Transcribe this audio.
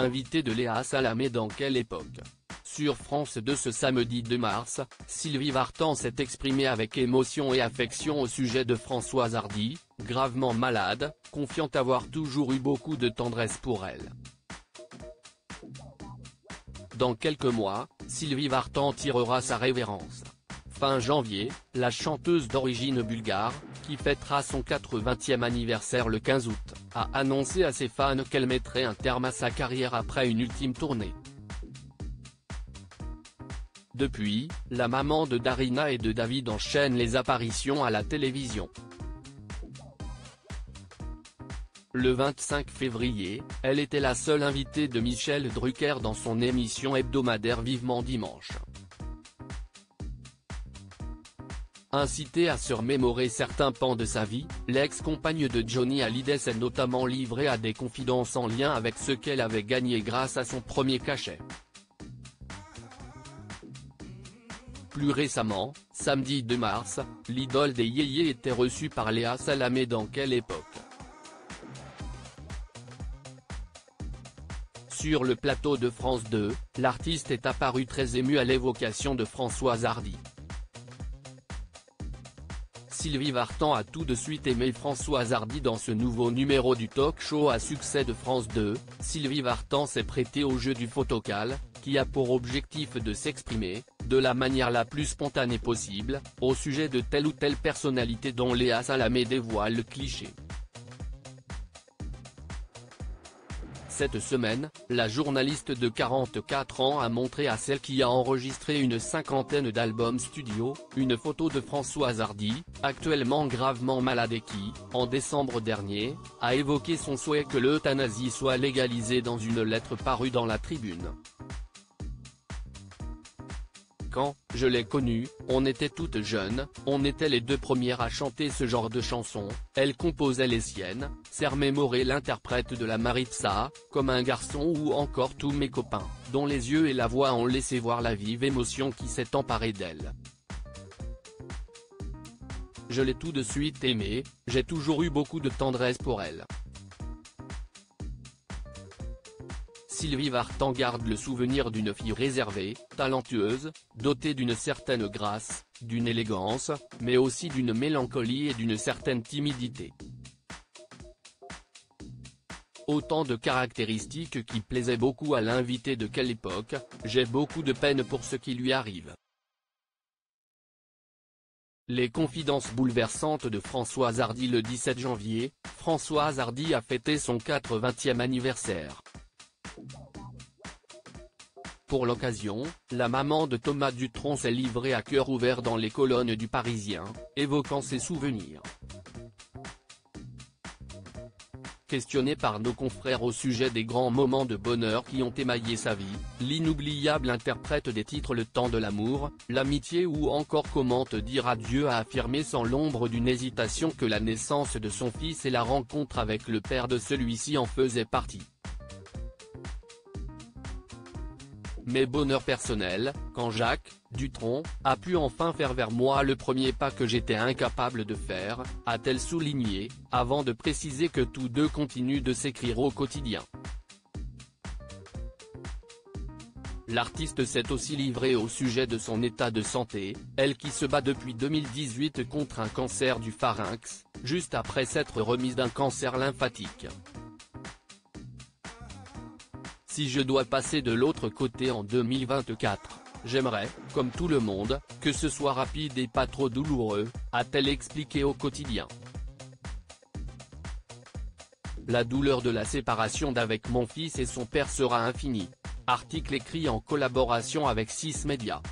invité de Léa Salamé dans Quelle époque ? Sur France 2 ce samedi 2 mars, Sylvie Vartan s'est exprimée avec émotion et affection au sujet de Françoise Hardy, gravement malade, confiant avoir toujours eu beaucoup de tendresse pour elle. Dans quelques mois, Sylvie Vartan tirera sa révérence. Fin janvier, la chanteuse d'origine bulgare, qui fêtera son 80e anniversaire le 15 août, a annoncé à ses fans qu'elle mettrait un terme à sa carrière après une ultime tournée. Depuis, la maman de Darina et de David enchaîne les apparitions à la télévision. Le 25 février, elle était la seule invitée de Michel Drucker dans son émission hebdomadaire Vivement Dimanche. Incitée à se remémorer certains pans de sa vie, l'ex-compagne de Johnny Hallyday s'est notamment livrée à des confidences en lien avec ce qu'elle avait gagné grâce à son premier cachet. Plus récemment, samedi 2 mars, l'idole des yéyés était reçue par Léa Salamé dans Quelle époque ? Sur le plateau de France 2, l'artiste est apparu très ému à l'évocation de Françoise Hardy. Sylvie Vartan a tout de suite aimé Françoise Hardy dans ce nouveau numéro du talk-show à succès de France 2. Sylvie Vartan s'est prêtée au jeu du photocall, qui a pour objectif de s'exprimer, de la manière la plus spontanée possible, au sujet de telle ou telle personnalité dont Léa Salamé dévoile le cliché. Cette semaine, la journaliste de 44 ans a montré à celle qui a enregistré une cinquantaine d'albums studio, une photo de Françoise Hardy, actuellement gravement malade et qui, en décembre dernier, a évoqué son souhait que l'euthanasie soit légalisée dans une lettre parue dans la Tribune. Quand je l'ai connue, on était toutes jeunes, on était les deux premières à chanter ce genre de chansons, elle composait les siennes, s'est remémoré l'interprète de la Maritza, comme un garçon ou encore tous mes copains, dont les yeux et la voix ont laissé voir la vive émotion qui s'est emparée d'elle. Je l'ai tout de suite aimée, j'ai toujours eu beaucoup de tendresse pour elle. Sylvie Vartan garde le souvenir d'une fille réservée, talentueuse, dotée d'une certaine grâce, d'une élégance, mais aussi d'une mélancolie et d'une certaine timidité. Autant de caractéristiques qui plaisaient beaucoup à l'invité de Quelle époque, j'ai beaucoup de peine pour ce qui lui arrive. Les confidences bouleversantes de Françoise Hardy. Le 17 janvier, Françoise Hardy a fêté son 80e anniversaire. Pour l'occasion, la maman de Thomas Dutronc s'est livrée à cœur ouvert dans les colonnes du Parisien, évoquant ses souvenirs. Questionnée par nos confrères au sujet des grands moments de bonheur qui ont émaillé sa vie, l'inoubliable interprète des titres Le temps de l'amour, l'amitié ou encore Comment te dire adieu a affirmé sans l'ombre d'une hésitation que la naissance de son fils et la rencontre avec le père de celui-ci en faisaient partie. Mais bonheur personnel, quand Jacques Dutronc a pu enfin faire vers moi le premier pas que j'étais incapable de faire, a-t-elle souligné, avant de préciser que tous deux continuent de s'écrire au quotidien. L'artiste s'est aussi livrée au sujet de son état de santé, elle qui se bat depuis 2018 contre un cancer du pharynx, juste après s'être remise d'un cancer lymphatique. Si je dois passer de l'autre côté en 2024, j'aimerais, comme tout le monde, que ce soit rapide et pas trop douloureux, a-t-elle expliqué au quotidien. La douleur de la séparation d'avec mon fils et son père sera infinie. Article écrit en collaboration avec 6 Médias.